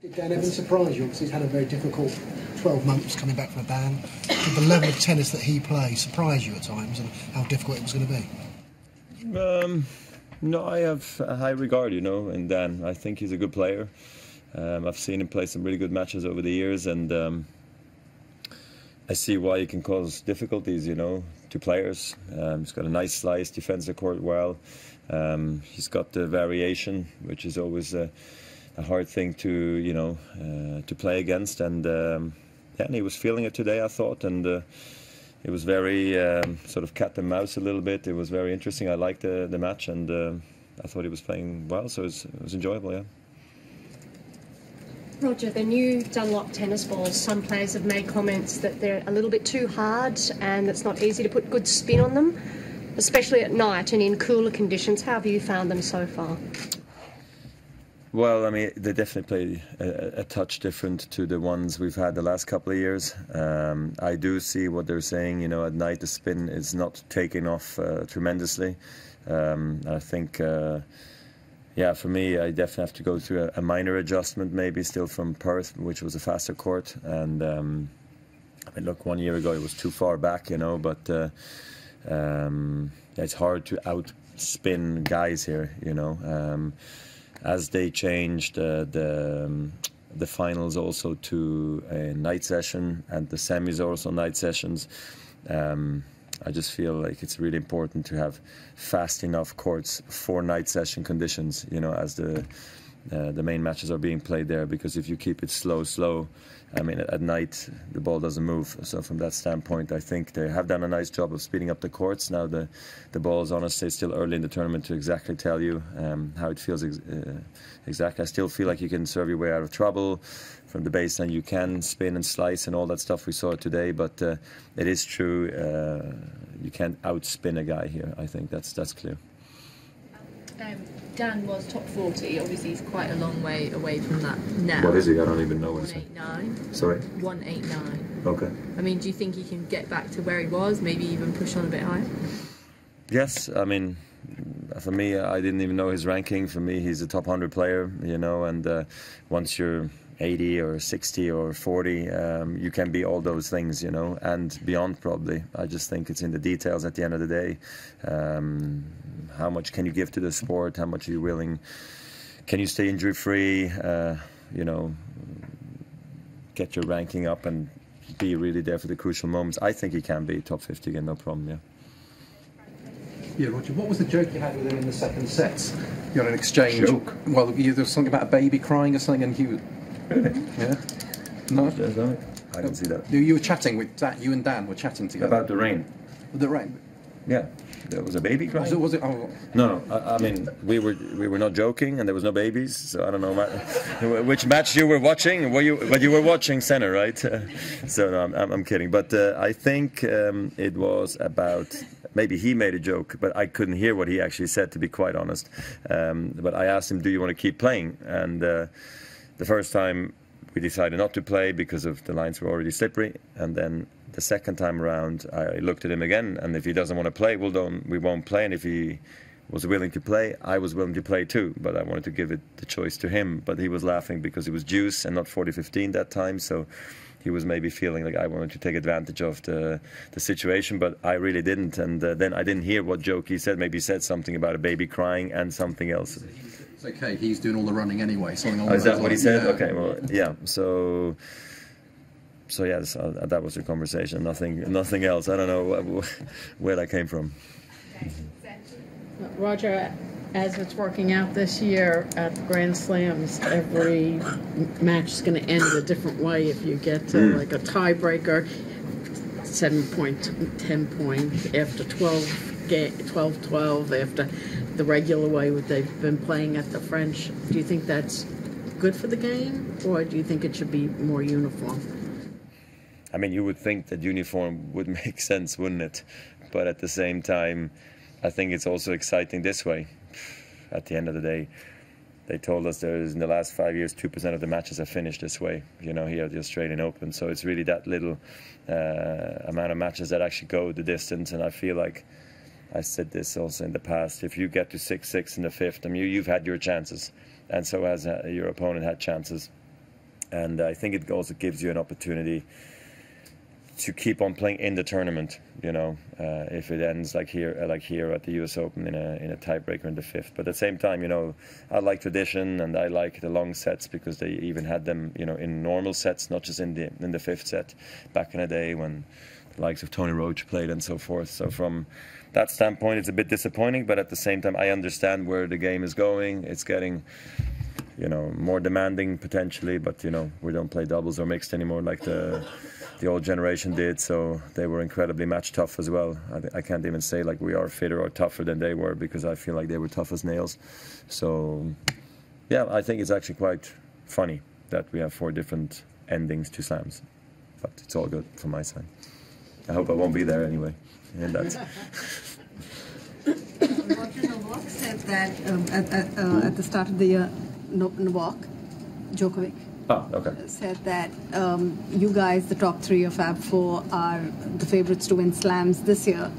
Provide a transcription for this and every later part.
Did Dan Evans surprise you? Obviously he's had a very difficult 12 months coming back from a ban. Did the level of tennis that he plays surprise you at times, and how difficult it was going to be? No, I have a high regard, in Dan. I think he's a good player. I've seen him play some really good matches over the years, and I see why he can cause difficulties, to players. He's got a nice slice, defends the court well. He's got the variation, which is always a hard thing to play against, and he was feeling it today, I thought, and it was very sort of cat and mouse a little bit. It was very interesting. I liked the match, and I thought he was playing well, so it was enjoyable. Yeah. Roger, the new Dunlop tennis balls, some players have made comments that they're a little bit too hard and it's not easy to put good spin on them, especially at night and in cooler conditions. How have you found them so far? Well, I mean, they definitely play a touch different to the ones we've had the last couple of years. I do see what they're saying, at night the spin is not taking off tremendously. I think, for me, I definitely have to go through a minor adjustment, maybe still from Perth, which was a faster court. And, look, 1 year ago it was too far back, but it's hard to outspin guys here, as they changed the finals also to a night session and the semis also night sessions, I just feel like it's really important to have fast enough courts for night session conditions, as the main matches are being played there, because if you keep it slow, at night the ball doesn't move. So from that standpoint, I think they have done a nice job of speeding up the courts. Now the ball is honestly still early in the tournament to exactly tell you how it feels exactly. I still feel like you can serve your way out of trouble from the baseline. You can spin and slice and all that stuff we saw today, but it is true, you can't outspin a guy here. I think that's clear. Dan was top 40. Obviously, he's quite a long way away from that now. What is he? I don't even know what it is. 189. Sorry? 189. Okay. Do you think he can get back to where he was, maybe even push on a bit higher? Yes, for me, I didn't even know his ranking. For me, he's a top 100 player, and once you're 80 or 60 or 40, you can be all those things, and beyond probably. I just think it's in the details at the end of the day. How much can you give to the sport? How much are you willing? Can you stay injury-free? Get your ranking up and be really there for the crucial moments. I think he can be top 50 again, no problem, yeah. Yeah, Roger, what was the joke you had with him in the second set? You had an exchange. Joke? Well, there was something about a baby crying or something, and he was... Really? Yeah. No? I didn't see that. You were chatting with Dan, you and Dan were chatting together. About the rain? The rain? Yeah. There was a baby crying? Was it? Oh. No. We were not joking, and there was no babies. So I don't know which match you were watching. But you were watching Senna, right? So no, I'm kidding. But I think it was about, maybe he made a joke, but I couldn't hear what he actually said, to be quite honest. But I asked him, "Do you want to keep playing?" And the first time we decided not to play because of the lines were already slippery, and then the second time around I looked at him again, and if he doesn't want to play, we won't play, and if he was willing to play, I was willing to play too, but I wanted to give it the choice to him. But he was laughing because it was deuce and not 40-15 that time, so he was maybe feeling like I wanted to take advantage of the situation, but I really didn't. And then I didn't hear what joke he said. Maybe he said something about a baby crying and something else. It's okay, he's doing all the running anyway. Something along is that what he said? Yeah. Okay, well, yeah. So yes, that was the conversation. Nothing else. I don't know where that came from. Roger, as it's working out this year at the Grand Slams, every match is going to end a different way. If you get like a tiebreaker, 7-point, 10-point, after 12-12, after the regular way they've been playing at the French. Do you think that's good for the game, or do you think it should be more uniform? You would think that uniform would make sense, wouldn't it? But at the same time, I think it's also exciting this way. At the end of the day, they told us in the last 5 years, 2% of the matches have finished this way, here at the Australian Open. So it's really that little amount of matches that actually go the distance. And I feel like I said this also in the past, if you get to 6-6 in the fifth, you've had your chances. And so has your opponent had chances. and I think it also gives you an opportunity to keep on playing in the tournament. You know, if it ends like here at the U.S. Open in a tiebreaker in the fifth. But at the same time, you know, I like tradition and I like the long sets because they even had them, you know, in normal sets, not just in the fifth set back in the day when the likes of Tony Roach played and so forth. So from that standpoint, it's a bit disappointing, but at the same time, I understand where the game is going. It's getting, you know, more demanding potentially, but you know, we don't play doubles or mixed anymore like the old generation did, so they were incredibly match tough as well. I can't even say like we are fitter or tougher than they were, because I feel like they were tough as nails. So yeah, I think it's actually quite funny that we have 4 different endings to slams, but it's all good from my side. I hope I won't be there anyway. And that's Novak said that at the start of the year, Novak Djokovic okay. said that you guys, the top 3 of Fab 4, are the favorites to win slams this year.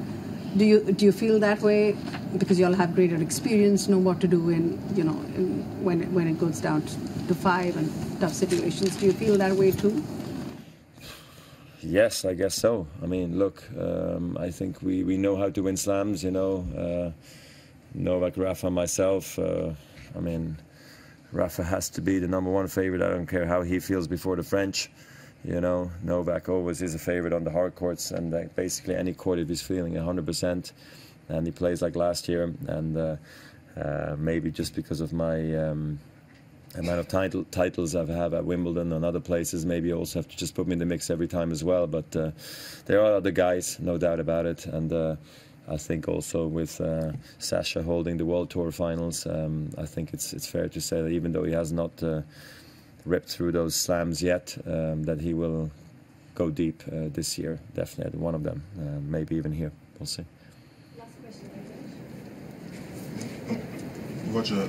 Do you feel that way because you all have greater experience, know what to do when it goes down to 5 and tough situations? Do you feel that way too? Yes, I guess so. I mean, look, I think we know how to win slams, you know. Novak, Rafa, myself. I mean, Rafa has to be the #1 favorite. I don't care how he feels before the French. You know, Novak always is a favorite on the hard courts, and basically any court if he's feeling 100%, and he plays like last year. And maybe just because of my amount of titles I have at Wimbledon and other places, maybe you also have to just put me in the mix every time as well. But there are other guys, no doubt about it. And I think also with Sasha holding the World Tour finals, I think it's fair to say that even though he has not ripped through those slams yet, that he will go deep this year, definitely one of them, maybe even here. We'll see. Roger,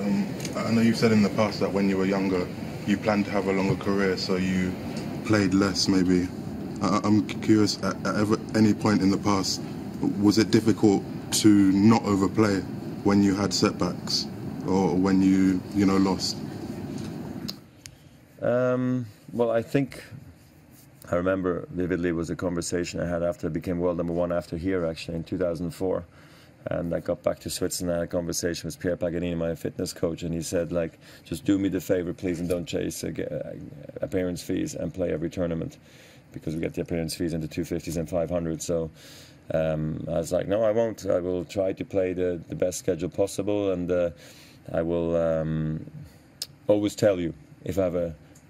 I know you've said in the past that when you were younger, you planned to have a longer career, so you played less maybe. I'm curious, at any point in the past, was it difficult to not overplay when you had setbacks or when you lost? Well, I think I remember vividly was a conversation I had after I became world #1 after here, actually, in 2004. And I got back to Switzerland, I had a conversation with Pierre Paganini, my fitness coach, and he said, like, just do me the favor, please, and don't chase appearance fees and play every tournament, because we get the appearance fees in the 250s and 500s. So I was like, no, I won't. I will try to play the best schedule possible, and I will always tell you if I have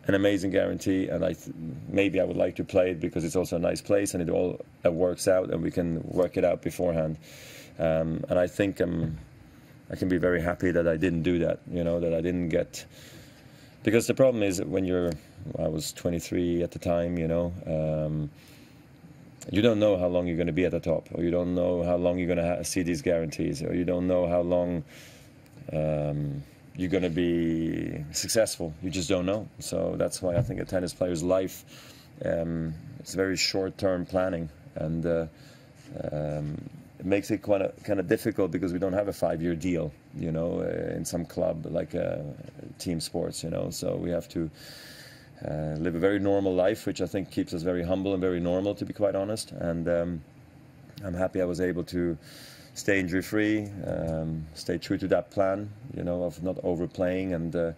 an amazing guarantee, and maybe I would like to play it because it's also a nice place and it all works out and we can work it out beforehand. And I think I can be very happy that I didn't do that, that I didn't get... Because the problem is that when I was 23 at the time, you don't know how long you're going to be at the top, or you don't know how long you're going to see these guarantees, or you don't know how long you're going to be successful. You just don't know. So that's why I think a tennis player's life, it's very short-term planning, and it makes it kind of difficult because we don't have a 5-year deal, in some club like team sports, So we have to live a very normal life, which I think keeps us very humble and very normal, to be quite honest. And I'm happy I was able to stay injury-free, stay true to that plan, of not overplaying and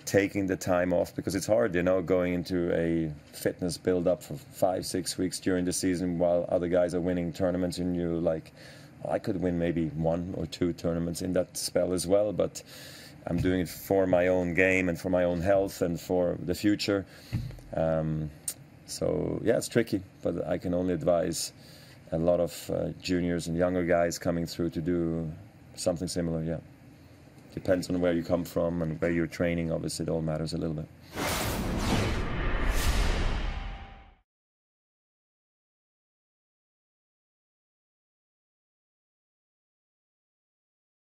taking the time off, because it's hard, going into a fitness build-up for 5-6 weeks during the season while other guys are winning tournaments, and you're like, I could win maybe 1 or 2 tournaments in that spell as well, but I'm doing it for my own game and for my own health and for the future. So yeah, it's tricky, but I can only advise a lot of juniors and younger guys coming through to do something similar. Yeah, depends on where you come from and where you're training. Obviously, it all matters a little bit.